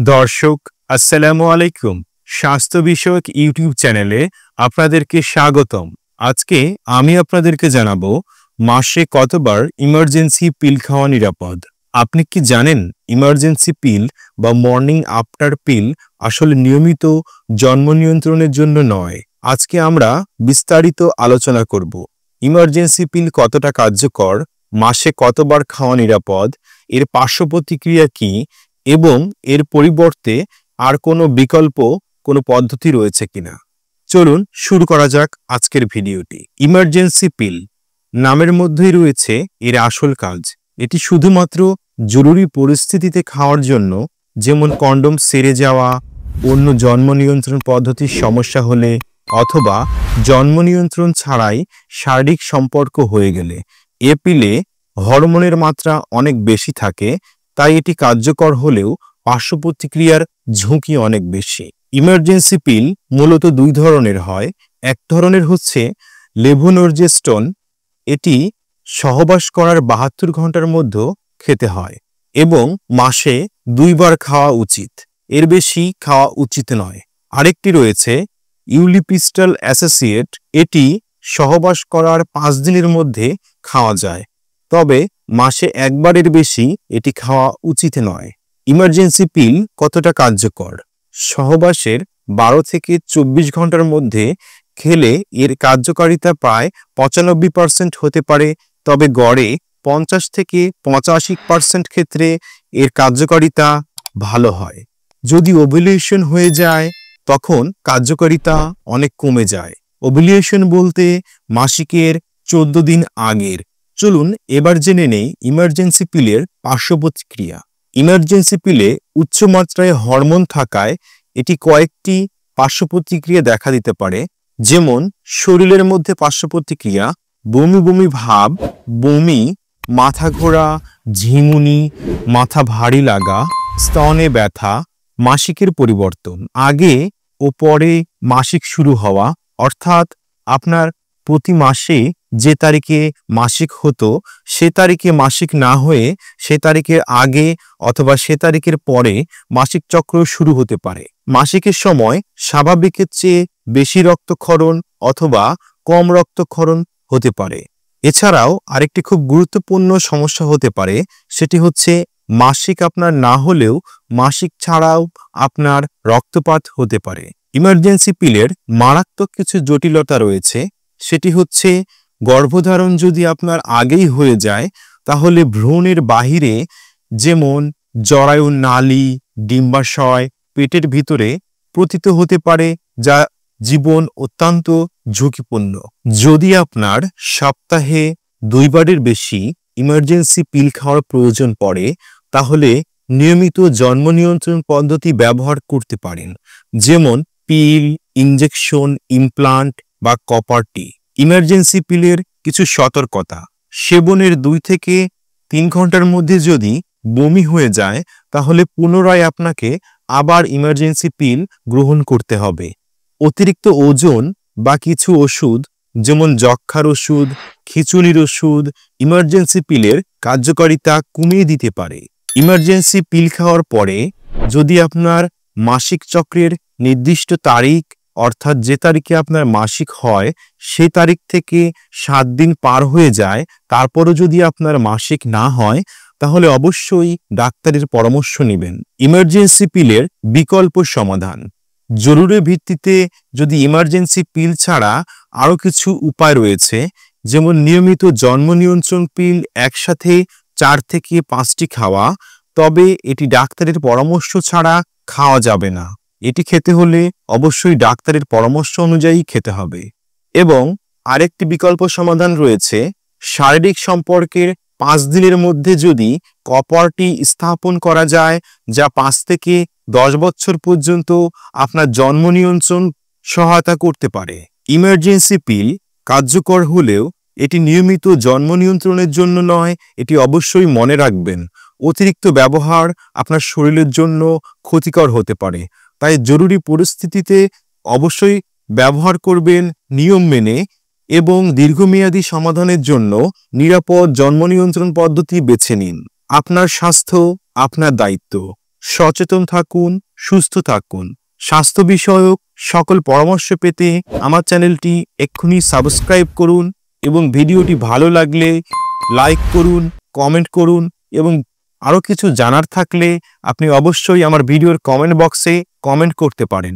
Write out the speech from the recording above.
দর্শক আসসালামু আলাইকুম। স্বাস্থ্য বিষয়ক ইউটিউব চ্যানেলে আপনাদেরকে স্বাগতম। আজকে আমি আপনাদেরকে জানাবো মাসে কতবার ইমার্জেন্সি পিল খাওয়া নিরাপদ। আপনি কি জানেন ইমার্জেন্সি পিল বা মর্নিং আফটার পিল আসলে নিয়মিত জন্ম নিয়ন্ত্রণের জন্য নয়। আজকে আমরা বিস্তারিত আলোচনা করব ইমার্জেন্সি পিল কতটা কার্যকর, মাসে কতবার খাওয়া নিরাপদ, এর পার্শ্ব প্রতিক্রিয়া কী এবং এর পরিবর্তে আর কোনো বিকল্প কোনো পদ্ধতি রয়েছে কিনা। চলুন শুরু করা যাক আজকের ভিডিওটি। ইমার্জেন্সি পিল নামের মধ্যেই রয়েছে এর আসল কাজ। এটি শুধুমাত্র জরুরি পরিস্থিতিতে খাওয়ার জন্য, যেমন কন্ডোম ছেড়ে যাওয়া, অন্য জন্ম নিয়ন্ত্রণ পদ্ধতির সমস্যা হলে অথবা জন্ম নিয়ন্ত্রণ ছাড়াই শারীরিক সম্পর্ক হয়ে গেলে। এ পিলে হরমোনের মাত্রা অনেক বেশি থাকে, তাই এটি কার্যকর হলেও পার্শ্ব প্রতিক্রিয়ার ঝুঁকি অনেক বেশি। ইমার্জেন্সি পিল মূলত দুই ধরনের হয়। এক ধরনের হচ্ছে লেভোনোরজেস্টন। এটি সহবাস করার 72 ঘন্টার মধ্যে খেতে হয় এবং মাসে 2 বার খাওয়া উচিত, এর বেশি খাওয়া উচিত নয়। আরেকটি রয়েছে ইউলিপিস্টাল অ্যাসোসিয়েট। এটি সহবাস করার 5 দিনের মধ্যে খাওয়া যায়, তবে মাসে একবারের বেশি এটি খাওয়া উচিত নয়। ইমার্জেন্সি পিল কতটা কার্যকর? সহবাসের 12 থেকে 24 ঘন্টার মধ্যে খেলে এর কার্যকারিতা প্রায় 95% হতে পারে, তবে গড়ে 50 থেকে 85% ক্ষেত্রে এর কার্যকারিতা ভালো হয়। যদি ওভুলেশন হয়ে যায় তখন কার্যকারিতা অনেক কমে যায়। ওভুলেশন বলতে মাসিকের 14 দিন আগের। চলুন এবার জেনে নেই ইমার্জেন্সি পিলের পার্শ্ব প্রতিক্রিয়া। ইমার্জেন্সি পিলে উচ্চ মাত্রায় হরমোন থাকায় এটি কয়েকটি পার্শ্ব প্রতিক্রিয়া দেখা দিতে পারে, যেমন শরীরের মধ্যে পার্শ্ব প্রতিক্রিয়া: বমি বমি ভাব, বমি, মাথা ঘোরা, ঝিমুনি, মাথা ভারী লাগা, স্তনে ব্যথা, মাসিকের পরিবর্তন, আগে ও পরে মাসিক শুরু হওয়া, অর্থাৎ আপনার প্রতি মাসে যে তারিখে মাসিক হতো সে তারিখে মাসিক না হয়ে সে তারিখের আগে অথবা সে তারিখের পরে মাসিক চক্র শুরু হতে পারে। মাসিকের সময় স্বাভাবিকের চেয়ে বেশি রক্তক্ষরণ অথবা কম রক্তক্ষরণ হতে পারে। এছাড়াও আরেকটি খুব গুরুত্বপূর্ণ সমস্যা হতে পারে, সেটি হচ্ছে মাসিক আপনার না হলেও মাসিক ছাড়াও আপনার রক্তপাত হতে পারে। ইমার্জেন্সি পিলের মারাত্মক কিছু জটিলতা রয়েছে, সেটি হচ্ছে গর্ভধারণ যদি আপনার আগেই হয়ে যায় তাহলে ভ্রূণের বাহিরে, যেমন জরায়ু নালী, ডিম্বাশয়, পেটের ভিতরে পতিত হতে পারে, যা জীবন অত্যন্ত ঝুঁকিপূর্ণ। যদি আপনার সপ্তাহে 2 বারের বেশি ইমার্জেন্সি পিল খাওয়ার প্রয়োজন পড়ে তাহলে নিয়মিত জন্ম নিয়ন্ত্রণ পদ্ধতি ব্যবহার করতে পারেন, যেমন পিল, ইনজেকশন, ইমপ্লান্ট বা কপার টি। ইমার্জেন্সি পিলের কিছু সতর্কতা: সেবনের 2 থেকে 3 ঘন্টার মধ্যে যদি বমি হয়ে যায় তাহলে পুনরায় আপনাকে আবার ইমার্জেন্সি পিল গ্রহণ করতে হবে। অতিরিক্ত ওজন বা কিছু ওষুধ, যেমন যক্ষ্মার ওষুধ, খিঁচুনির ওষুধ, ইমার্জেন্সি পিলের কার্যকারিতা কমিয়ে দিতে পারে। ইমার্জেন্সি পিল খাওয়ার পরে যদি আপনার মাসিক চক্রের নির্দিষ্ট তারিখ, অর্থাৎ যে তারিখে আপনার মাসিক হয় সেই তারিখ থেকে 7 দিন পার হয়ে যায়, তারপরও যদি আপনার মাসিক না হয় তাহলে অবশ্যই ডাক্তারের পরামর্শ নেবেন। ইমার্জেন্সি পিলের বিকল্প সমাধান: জরুরি ভিত্তিতে যদি ইমার্জেন্সি পিল ছাড়া আরও কিছু উপায় রয়েছে, যেমন নিয়মিত জন্ম নিয়ন্ত্রণ পিল একসাথে 4 থেকে 5টি খাওয়া, তবে এটি ডাক্তারের পরামর্শ ছাড়া খাওয়া যাবে না। এটি খেতে হলে অবশ্যই ডাক্তারের পরামর্শ অনুযায়ী খেতে হবে। এবং আরেকটি বিকল্প সমাধান রয়েছে, শারীরিক সম্পর্কের 5 দিনের মধ্যে যদি কপার টি স্থাপন করা যায়, যা 5 থেকে 10 বছর পর্যন্ত আপনার জন্ম নিয়ন্ত্রণ সহায়তা করতে পারে। ইমার্জেন্সি পিল কার্যকর হলেও এটি নিয়মিত জন্ম নিয়ন্ত্রণের জন্য নয়, এটি অবশ্যই মনে রাখবেন। অতিরিক্ত ব্যবহার আপনার শরীরের জন্য ক্ষতিকর হতে পারে, তাই জরুরি পরিস্থিতিতে অবশ্যই ব্যবহার করবেন নিয়ম মেনে এবং দীর্ঘমেয়াদী সমাধানের জন্য নিরাপদ জন্ম নিয়ন্ত্রণ পদ্ধতি বেছে নিন। আপনার স্বাস্থ্য আপনার দায়িত্ব। সচেতন থাকুন, সুস্থ থাকুন। স্বাস্থ্য বিষয়ক সকল পরামর্শ পেতে আমার চ্যানেলটি এক্ষুনি সাবস্ক্রাইব করুন এবং ভিডিওটি ভালো লাগলে লাইক করুন, কমেন্ট করুন এবং আরও কিছু জানার থাকলে আপনি অবশ্যই আমার ভিডিওর কমেন্ট বক্সে কমেন্ট করতে পারেন।